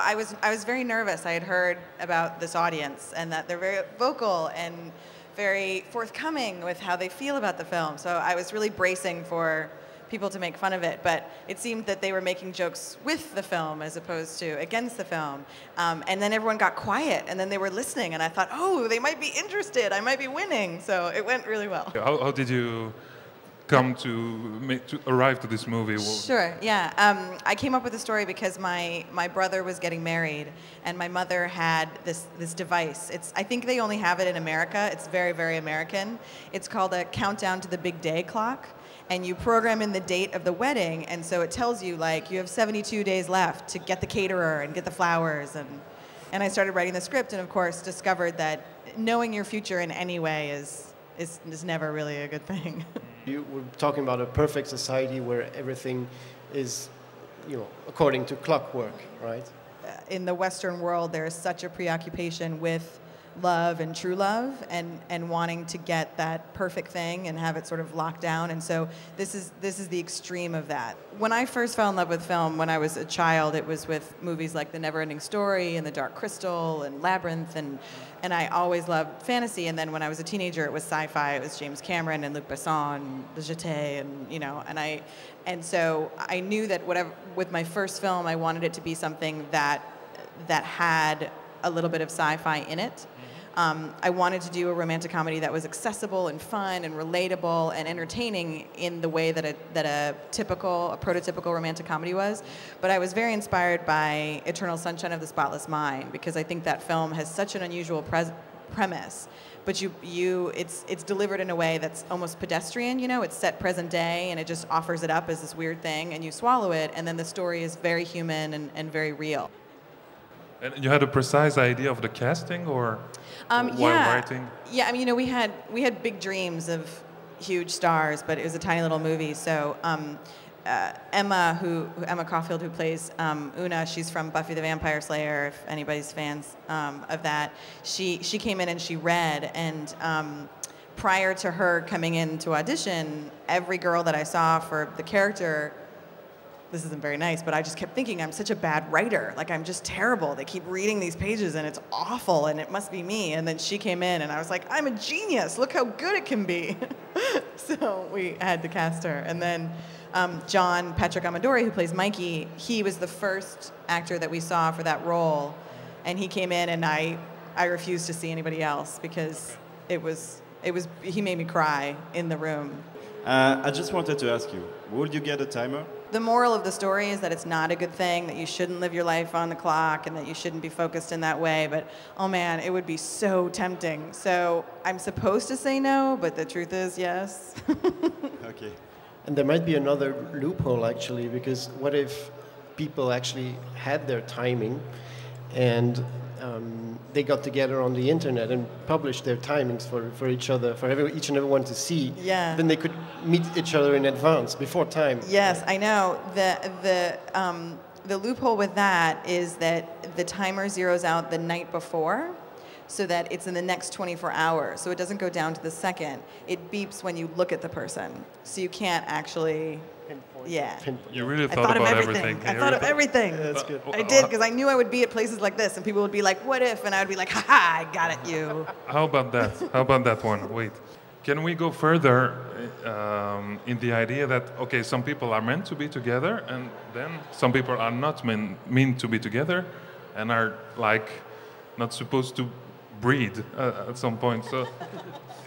I was very nervous. I had heard about this audience and that they're very vocal and very forthcoming with how they feel about the film. So I was really bracing for people to make fun of it, but it seemed that they were making jokes with the film as opposed to against the film. And then everyone got quiet, and then they were listening, and I thought, oh, they might be interested, I might be winning. So it went really well. How did you come to arrive to this movie? Sure, yeah. I came up with the story because my brother was getting married, and my mother had this device. I think they only have it in America. It's very, very American. It's called a countdown to the big day clock. And you program in the date of the wedding, and so it tells you, like, you have 72 days left to get the caterer and get the flowers. And I started writing the script, and of course discovered that knowing your future in any way is never really a good thing. You were talking about a perfect society where everything is, according to clockwork, right? In the Western world, there is such a preoccupation with love and true love and wanting to get that perfect thing and have it sort of locked down. And so this is the extreme of that. When I first fell in love with film when I was a child, it was with movies like The Never-Ending Story and The Dark Crystal and Labyrinth, and I always loved fantasy. And then when I was a teenager, it was sci-fi. It was James Cameron and Luc Besson and the Jeté, and so I knew that with my first film, I wanted it to be something that had a little bit of sci-fi in it. I wanted to do a romantic comedy that was accessible and fun and relatable and entertaining in the way that a prototypical romantic comedy was. But I was very inspired by Eternal Sunshine of the Spotless Mind, because I think that film has such an unusual premise. But it's delivered in a way that's almost pedestrian, It's set present day, and it just offers it up as this weird thing, and you swallow it, and then the story is very human and very real. And you had a precise idea of the casting, or while writing? Yeah, I mean, we had big dreams of huge stars, but it was a tiny little movie. So Emma Caulfield, who plays Una, she's from Buffy the Vampire Slayer, if anybody's fans of that. She came in and she read, and prior to her coming in to audition, every girl that I saw for the character, this isn't very nice, but I just kept thinking, I'm such a bad writer. Like, I'm just terrible. They keep reading these pages, and it's awful, and it must be me. And then she came in, and I was like, I'm a genius. Look how good it can be. So we had to cast her. And then John Patrick Amadori, who plays Mikey, he was the first actor that we saw for that role. And he came in, and I refused to see anybody else because he made me cry in the room. I just wanted to ask you, would you get a timer? The moral of the story is that it's not a good thing, that you shouldn't live your life on the clock, and that you shouldn't be focused in that way. But, oh man, it would be so tempting. So I'm supposed to say no, but the truth is yes. Okay. And there might be another loophole, actually, because what if people actually had their timing and they got together on the internet and published their timings for each other, for each and everyone to see? Yeah. Then they could meet each other in advance, before time. Yes, I know. The loophole with that is that the timer zeroes out the night before, so that it's in the next 24 hours. So it doesn't go down to the second. It beeps when you look at the person. So you can't actually... Yeah. You really thought about everything. I thought of everything. That's good. I did, because I knew I would be at places like this, and people would be like, what if? And I would be like, ha-ha, I got it, you. How about that? How about that one? Wait. Can we go further in the idea that, okay, some people are meant to be together, and then some people are not meant to be together, and are, like, not supposed to breed at some point. So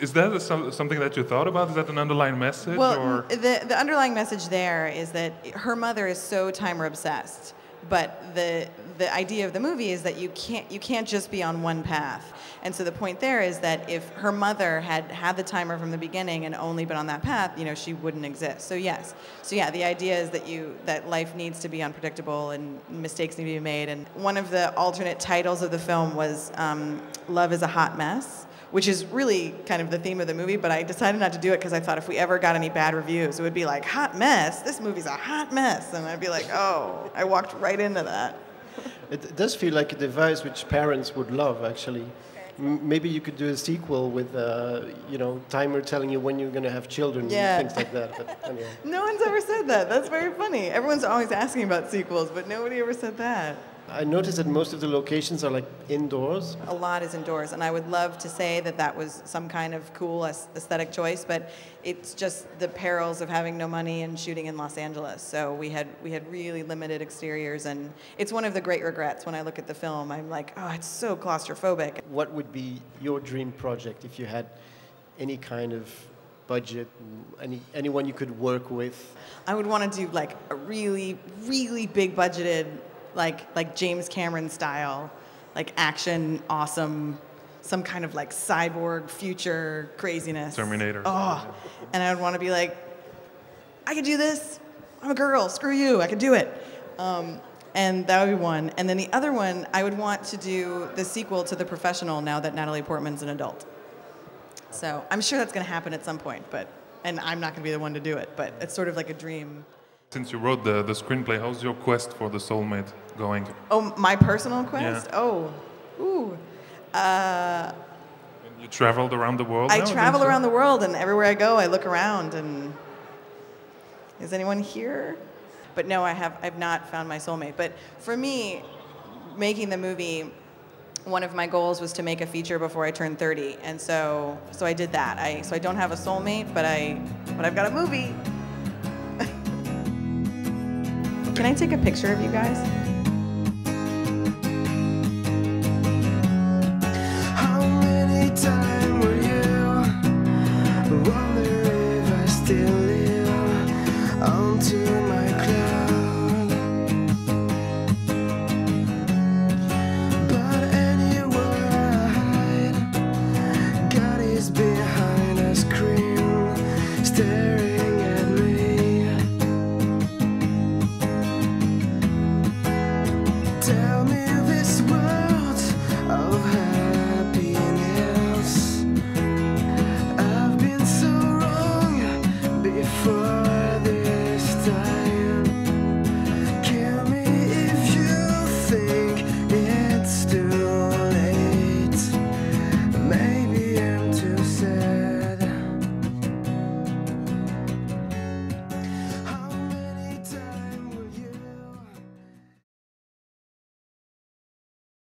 is that something that you thought about? Is that an underlying message? Well, or? The underlying message there is that her mother is so timer obsessed, but the idea of the movie is that you can't just be on one path. And so the point there is that if her mother had the timer from the beginning and only been on that path, she wouldn't exist. So yes. So yeah, the idea is that life needs to be unpredictable and mistakes need to be made. And one of the alternate titles of the film was Love is a Hot Mess, which is really kind of the theme of the movie, but I decided not to do it because I thought if we ever got any bad reviews, it would be like, hot mess, this movie's a hot mess. And I'd be like, oh, I walked right into that. It does feel like a device which parents would love, actually. Maybe you could do a sequel with, timer telling you when you're going to have children, Yeah. and things like that. But anyway. No one's ever said that. That's very funny. Everyone's always asking about sequels, but nobody ever said that. I noticed that most of the locations are like indoors. A lot is indoors, and I would love to say that that was some kind of cool aesthetic choice, but it's just the perils of having no money and shooting in Los Angeles. So we had really limited exteriors, and it's one of the great regrets when I look at the film. I'm like, oh, it's so claustrophobic. What would be your dream project if you had any kind of budget, anyone you could work with? I would want to do like a really, really big budgeted, like James Cameron style, like action, awesome, some kind of like cyborg future craziness. Terminator. Oh, and I would want to be like, I could do this. I'm a girl. Screw you. I could do it. And that would be one. And then the other one, I would want to do the sequel to The Professional now that Natalie Portman's an adult. So I'm sure that's going to happen at some point, and I'm not going to be the one to do it, but it's sort of like a dream. Since you wrote the screenplay, how's your quest for the soulmate going? Oh, my personal quest? Yeah. Oh, ooh. You traveled around the world I now, travel don't you? around the world, and everywhere I go, I look around, and is anyone here? But no, I've not found my soulmate. But for me, making the movie, one of my goals was to make a feature before I turned 30, and so I did that. So I don't have a soulmate, but I've got a movie. Can I take a picture of you guys?